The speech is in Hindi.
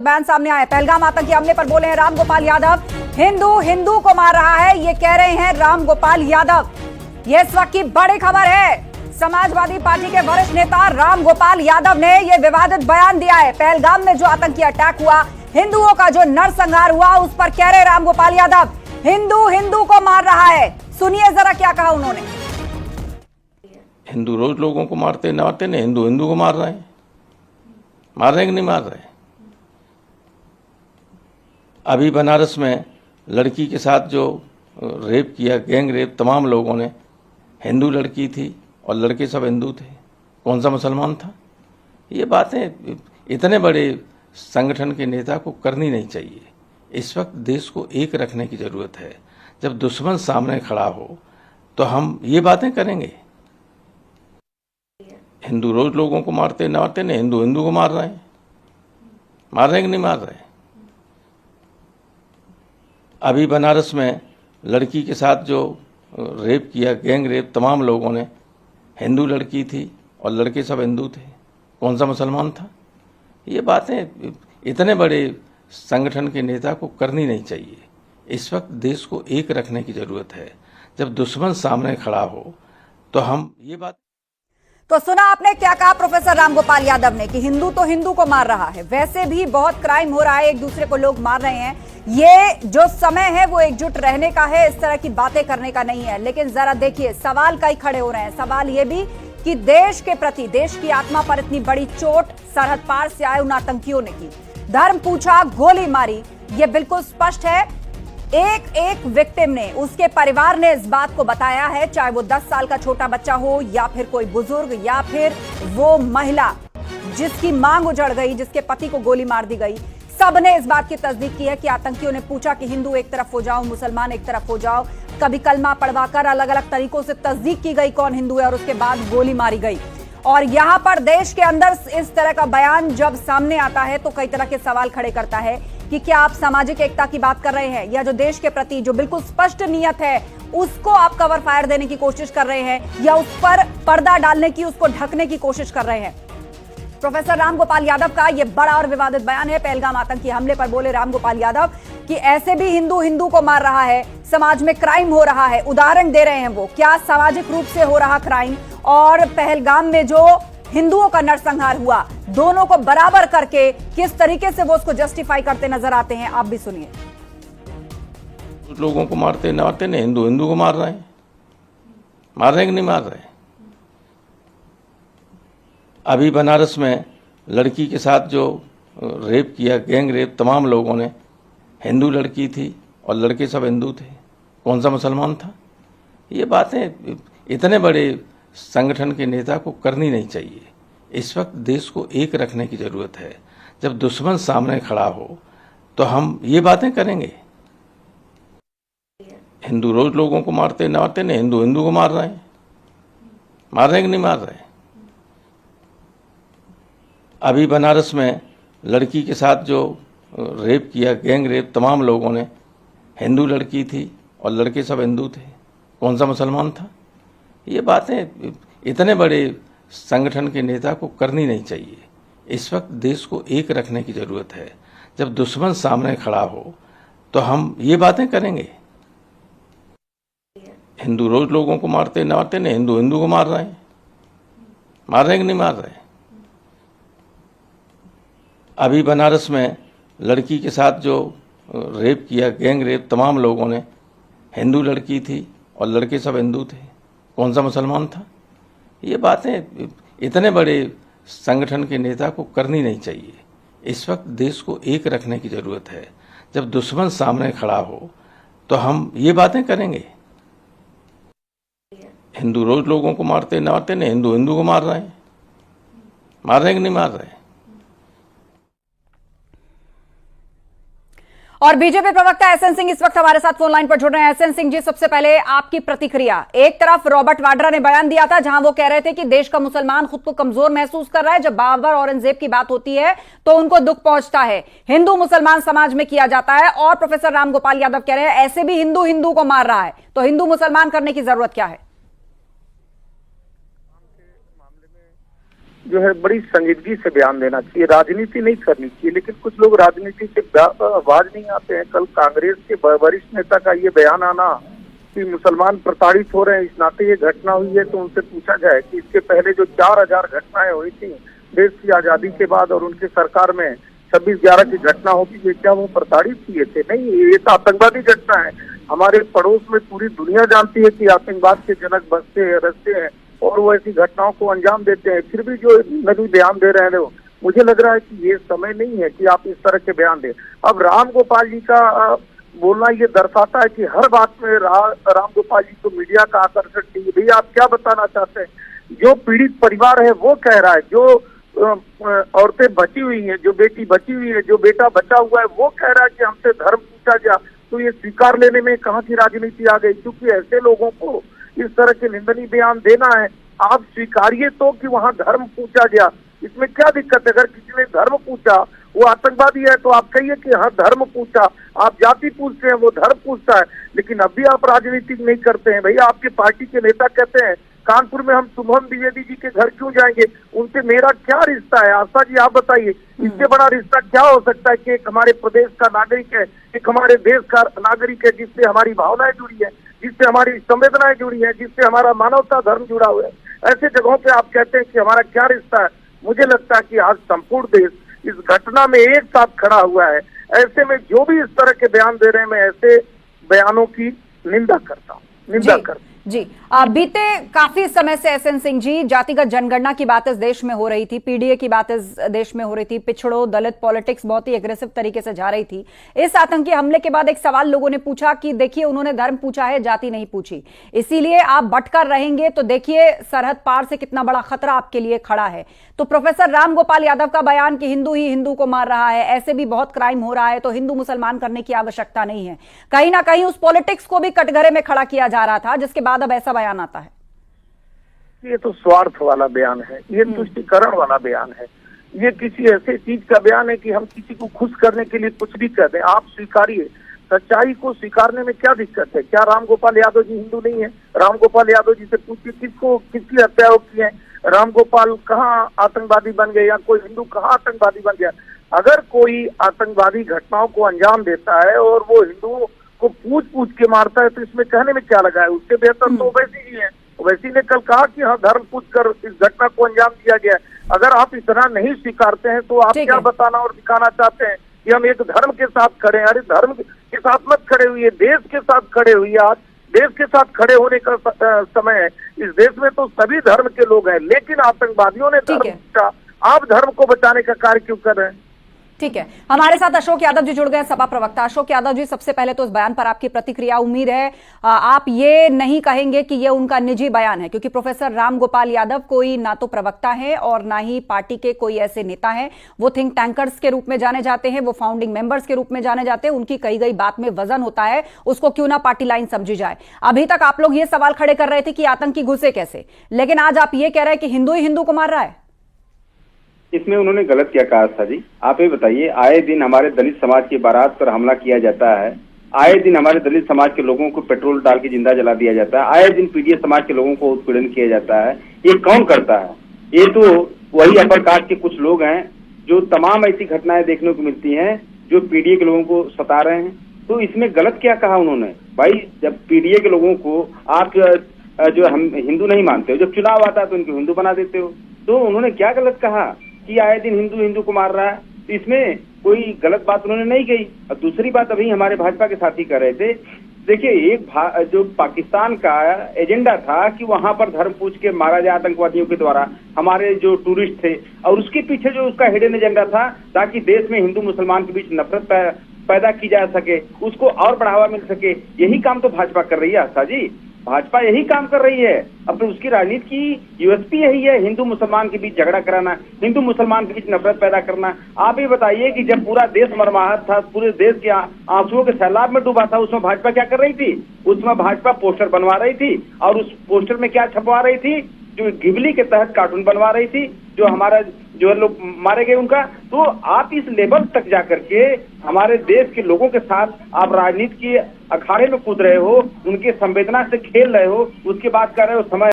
बयान सामने आया। पहलगाम आतंकी हमले पर बोले हैं राम गोपाल यादव। हिंदू हिंदू को मार रहा है, ये कह रहे हैं राम गोपाल यादव। ये इस वक्त की बड़ी खबर है। समाजवादी पार्टी के वरिष्ठ नेता राम गोपाल यादव ने यह विवादित बयान दिया है। पहलगाम में जो आतंकी अटैक हुआ, हिंदुओं का जो नरसंहार हुआ, उस पर कह रहे राम गोपाल यादव हिंदू हिंदू को मार रहा है। सुनिए जरा क्या कहा उन्होंने। हिंदू रोज लोगों को मारते मारते नहीं, हिंदू हिंदू को मार रहे हैं। मार रहे हैं कि नहीं मार रहे? अभी बनारस में लड़की के साथ जो रेप किया, गैंग रेप, तमाम लोगों ने, हिंदू लड़की थी और लड़के सब हिंदू थे, कौन सा मुसलमान था? ये बातें इतने बड़े संगठन के नेता को करनी नहीं चाहिए। इस वक्त देश को एक रखने की जरूरत है। जब दुश्मन सामने खड़ा हो तो हम ये बातें करेंगे। हिंदू रोज लोगों को मारते मारते नहीं, हिंदू हिंदू को मार रहे हैं। मार रहे हैं कि नहीं मार रहे? अभी बनारस में लड़की के साथ जो रेप किया, गैंग रेप, तमाम लोगों ने, हिंदू लड़की थी और लड़के सब हिंदू थे, कौन सा मुसलमान था? ये बातें इतने बड़े संगठन के नेता को करनी नहीं चाहिए। इस वक्त देश को एक रखने की जरूरत है। जब दुश्मन सामने खड़ा हो तो हम ये बात। तो सुना आपने क्या कहा प्रोफेसर राम गोपाल यादव ने कि हिंदू तो हिंदू को मार रहा है। वैसे भी बहुत क्राइम हो रहा है, एक दूसरे को लोग मार रहे हैं। ये जो समय है वो एकजुट रहने का है, इस तरह की बातें करने का नहीं है। लेकिन जरा देखिए, सवाल कई खड़े हो रहे हैं। सवाल ये भी कि देश के प्रति, देश की आत्मा पर इतनी बड़ी चोट सरहद पार से आए उन आतंकियों ने की। धर्म पूछा, गोली मारी, ये बिल्कुल स्पष्ट है। एक एक विक्टिम ने, उसके परिवार ने इस बात को बताया है, चाहे वो 10 साल का छोटा बच्चा हो या फिर कोई बुजुर्ग या फिर वो महिला जिसकी मांग उजड़ गई, जिसके पति को गोली मार दी गई। सबने इस बात की तस्दीक की है कि आतंकियों ने पूछा कि हिंदू एक तरफ हो जाओ, मुसलमान एक तरफ हो जाओ। कभी कलमा पढ़वाकर अलग अलग तरीकों से तस्दीक की गई कौन हिंदू है और उसके बाद गोली मारी गई। और यहां पर देश के अंदर इस तरह का बयान जब सामने आता है तो कई तरह के सवाल खड़े करता है कि क्या आप सामाजिक एकता की बात कर रहे हैं, या जो देश के प्रति जो बिल्कुल स्पष्ट नियत है उसको आप कवर फायर देने की कोशिश कर रहे हैं, या उस पर पर्दा डालने की, उसको ढकने की कोशिश कर रहे हैं। प्रोफेसर राम गोपाल यादव का यह बड़ा और विवादित बयान है। पहलगाम आतंकी हमले पर बोले राम गोपाल यादव कि ऐसे भी हिंदू हिंदू को मार रहा है, समाज में क्राइम हो रहा है। उदाहरण दे रहे हैं वो क्या सामाजिक रूप से हो रहा क्राइम और पहलगाम में जो हिंदुओं का नरसंहार हुआ, दोनों को बराबर करके किस तरीके से वो उसको जस्टिफाई करते नजर आते हैं। आप भी सुनिए। लोगों को मारते मारते नहीं, हिंदू हिंदू को मार रहे हैं। मार रहे हैं कि नहीं मार रहे? अभी बनारस में लड़की के साथ जो रेप किया, गैंग रेप, तमाम लोगों ने, हिंदू लड़की थी और लड़के सब हिंदू थे, कौन सा मुसलमान था? ये बातें इतने बड़े संगठन के नेता को करनी नहीं चाहिए। इस वक्त देश को एक रखने की जरूरत है। जब दुश्मन सामने खड़ा हो तो हम ये बातें करेंगे। हिंदू रोज लोगों को मारते मारते नहीं, हिंदू हिंदू को मार रहे हैं। मार रहे हैं कि नहीं मार रहे? अभी बनारस में लड़की के साथ जो रेप किया, गैंग रेप, तमाम लोगों ने, हिंदू लड़की थी और लड़के सब हिंदू थे, कौन सा मुसलमान था? ये बातें इतने बड़े संगठन के नेता को करनी नहीं चाहिए। इस वक्त देश को एक रखने की जरूरत है। जब दुश्मन सामने खड़ा हो तो हम ये बातें करेंगे। हिंदू रोज लोगों को मारते मारते नहीं, हिंदू हिंदू को मार रहे हैं। मार रहे हैं कि नहीं मार रहे? अभी बनारस में लड़की के साथ जो रेप किया, गैंग रेप, तमाम लोगों ने, हिंदू लड़की थी और लड़के सब हिंदू थे, कौन सा मुसलमान था? ये बातें इतने बड़े संगठन के नेता को करनी नहीं चाहिए। इस वक्त देश को एक रखने की जरूरत है। जब दुश्मन सामने खड़ा हो तो हम ये बातें करेंगे। हिंदू रोज लोगों को मारते मारते नहीं, हिंदू हिंदू को मार रहे हैं। मार रहे हैं कि नहीं मार रहे? और बीजेपी प्रवक्ता एसएन सिंह इस वक्त हमारे साथ फोन लाइन पर जुड़ रहे हैं। एसएन सिंह जी, सबसे पहले आपकी प्रतिक्रिया। एक तरफ रॉबर्ट वाड्रा ने बयान दिया था जहां वो कह रहे थे कि देश का मुसलमान खुद को कमजोर महसूस कर रहा है, जब बाबर औरंगजेब की बात होती है तो उनको दुख पहुंचता है, हिंदू मुसलमान समाज में किया जाता है। और प्रोफेसर राम गोपाल यादव कह रहे हैं ऐसे भी हिंदू हिंदू को मार रहा है, तो हिंदू मुसलमान करने की जरूरत क्या है? जो है बड़ी संजीदगी से बयान देना चाहिए, राजनीति नहीं करनी चाहिए। लेकिन कुछ लोग राजनीति से आवाज नहीं आते हैं। कल कांग्रेस के वरिष्ठ नेता का ये बयान आना कि मुसलमान प्रताड़ित हो रहे हैं, इस नाते ये घटना हुई है, तो उनसे पूछा जाए कि इसके पहले जो 4000 घटनाएं हुई थी देश की आजादी के बाद और उनके सरकार में 26/11 की घटना होगी, ये क्या वो प्रताड़ित किए थे? नहीं, ये तो आतंकवादी घटना है। हमारे पड़ोस में पूरी दुनिया जानती है कि आतंकवाद के जनक बसते हैं, रचते हैं और वो ऐसी घटनाओं को अंजाम देते हैं। फिर भी जो नबी बयान दे रहे हैं, मुझे लग रहा है कि ये समय नहीं है कि आप इस तरह के बयान दें। अब राम गोपाल जी का बोलना ये दर्शाता है कि हर बात में राम गोपाल जी को मीडिया का आकर्षण चाहिए। भैया आप क्या बताना चाहते हैं? जो पीड़ित परिवार है वो कह रहा है, जो औरतें बची हुई हैं, जो बेटी बची हुई है, जो बेटा बचा हुआ है, वो कह रहा है कि हमसे धर्म पूछा गया। तो ये स्वीकार लेने में कहाँ की राजनीति आ गई? क्योंकि ऐसे लोगों को इस तरह के निंदनीय बयान देना है, आप स्वीकारिए तो कि वहाँ धर्म पूछा गया। इसमें क्या दिक्कत है? अगर किसी ने धर्म पूछा, वो आतंकवादी है, तो आप कहिए कि हाँ धर्म पूछा। आप जाति पूछते हैं, वो धर्म पूछता है। लेकिन अभी आप राजनीति नहीं करते हैं। भैया आपके पार्टी के नेता कहते हैं कानपुर में हम शुभम द्विवेदी जी के घर क्यों जाएंगे, उनसे मेरा क्या रिश्ता है? आस्था जी आप बताइए, इससे बड़ा रिश्ता क्या हो सकता है कि एक हमारे प्रदेश का नागरिक है, एक हमारे देश का नागरिक है, जिससे हमारी भावनाएं जुड़ी है, जिससे हमारी संवेदनाएं जुड़ी है, जिससे हमारा मानवता धर्म जुड़ा हुआ है। ऐसे जगहों पे आप कहते हैं कि हमारा क्या रिश्ता है? मुझे लगता है कि आज संपूर्ण देश इस घटना में एक साथ खड़ा हुआ है। ऐसे में जो भी इस तरह के बयान दे रहे हैं, मैं ऐसे बयानों की निंदा करता हूँ, जी। बीते काफी समय से एसएन सिंह जी, जातिगत जनगणना की बात इस देश में हो रही थी, पीडीए की बात इस देश में हो रही थी, पिछड़ों दलित पॉलिटिक्स बहुत ही एग्रेसिव तरीके से जा रही थी। इस आतंकी हमले के बाद एक सवाल लोगों ने पूछा कि देखिए उन्होंने धर्म पूछा है, जाति नहीं पूछी, इसीलिए आप बटकर रहेंगे तो देखिए सरहद पार से कितना बड़ा खतरा आपके लिए खड़ा है। तो प्रोफेसर राम गोपाल यादव का बयान कि हिंदू ही हिंदू को मार रहा है, ऐसे भी बहुत क्राइम हो रहा है, तो हिंदू मुसलमान करने की आवश्यकता नहीं है, कहीं ना कहीं उस पॉलिटिक्स को भी कटघरे में खड़ा किया जा रहा था, जिसके बाद अब ऐसा बयान आता है। ये तो स्वार्थ वाला बयान है, ये तुष्टीकरण वाला बयान है, ये किसी ऐसे चीज का बयान है कि हम किसी को खुश करने के लिए कुछ भी कर दें। आप स्वीकारिए, सच्चाई को स्वीकारने में क्या दिक्कत है? क्या राम गोपाल यादव जी हिंदू नहीं है? राम गोपाल यादव जी से पूछिए किसकी हत्या की है? राम गोपाल कहाँ आतंकवादी बन गए या कोई हिंदू कहाँ आतंकवादी बन गया? अगर कोई आतंकवादी घटनाओं को अंजाम देता है और वो हिंदुओं को पूछ के मारता है, तो इसमें कहने में क्या लगा है? उससे बेहतर तो ओवैसी जी है। ओवैसी ने कल कहा कि हाँ धर्म पूछ कर इस घटना को अंजाम दिया गया है। अगर आप इतना नहीं स्वीकारते हैं तो आप क्या बताना और दिखाना चाहते हैं कि हम एक धर्म के साथ खड़े हैं? अरे धर्म के साथ मत खड़े हुई है, देश के साथ खड़े हुई है। आज देश के साथ खड़े होने का समय है। इस देश में तो सभी धर्म के लोग हैं, लेकिन आतंकवादियों ने धर्म पूछा। आप धर्म को बचाने का कार्य क्यों कर रहे हैं? ठीक है, हमारे साथ अशोक यादव जी जुड़ गए, सपा प्रवक्ता। अशोक यादव जी, सबसे पहले तो इस बयान पर आपकी प्रतिक्रिया। उम्मीद है आप ये नहीं कहेंगे कि ये उनका निजी बयान है, क्योंकि प्रोफेसर राम गोपाल यादव कोई ना तो प्रवक्ता है और ना ही पार्टी के कोई ऐसे नेता हैं। वो थिंक टैंकर्स के रूप में जाने जाते हैं, वो फाउंडिंग मेंबर्स के रूप में जाने जाते हैं। उनकी कही गई बात में वजन होता है, उसको क्यों ना पार्टी लाइन समझी जाए। अभी तक आप लोग ये सवाल खड़े कर रहे थे कि आतंकी घुसे कैसे, लेकिन आज आप ये कह रहे हैं कि हिंदू ही हिंदू को मार रहा है। इसमें उन्होंने गलत क्या कहा था जी? आप ये बताइए, आए दिन हमारे दलित समाज की बारात पर हमला किया जाता है, आए दिन हमारे दलित समाज के लोगों को पेट्रोल डाल के जिंदा जला दिया जाता है, आए दिन पीडीए समाज के लोगों को उत्पीड़न किया जाता है। ये कौन करता है? ये तो वही अपर कास्ट के कुछ लोग हैं जो तमाम ऐसी घटनाएं देखने को मिलती हैं जो पीडीए के लोगों को सता रहे हैं। तो इसमें गलत क्या कहा उन्होंने? भाई जब पीडीए के लोगों को आप जो हम हिंदू नहीं मानते हो, जब चुनाव आता है तो उनको हिंदू बना देते हो। तो उन्होंने क्या गलत कहा कि आए दिन हिंदू हिंदू को मार रहा है? तो इसमें कोई गलत बात उन्होंने नहीं कही। और दूसरी बात अभी हमारे भाजपा के साथी कर रहे थे, देखिए एक जो पाकिस्तान का एजेंडा था कि वहां पर धर्म पूछ के मारा जाए आतंकवादियों के द्वारा हमारे जो टूरिस्ट थे, और उसके पीछे जो उसका हिडन एजेंडा था ताकि देश में हिंदू मुसलमान के बीच नफरत पैदा की जा सके, उसको और बढ़ावा मिल सके। यही काम तो भाजपा कर रही है आस्था जी, भाजपा यही काम कर रही है। अब तो उसकी राजनीति की यूएसपी यही है, हिंदू मुसलमान के बीच झगड़ा कराना, हिंदू मुसलमान के बीच नफरत पैदा करना। आप ये बताइए कि जब पूरा देश मरमाहत था, पूरे देश के आंसुओं के सैलाब में डूबा था, उसमें भाजपा क्या कर रही थी? उसमें भाजपा पोस्टर बनवा रही थी, और उस पोस्टर में क्या छपवा रही थी? जो गिबली के तहत कार्टून बनवा रही थी, जो हमारा जो लोग मारे गए उनका। तो आप इस लेवल तक जाकर के हमारे देश के लोगों के साथ आप राजनीति के अखाड़े में कूद रहे हो, उनके संवेदना से खेल रहे हो, उसके बाद कर रहे हो समय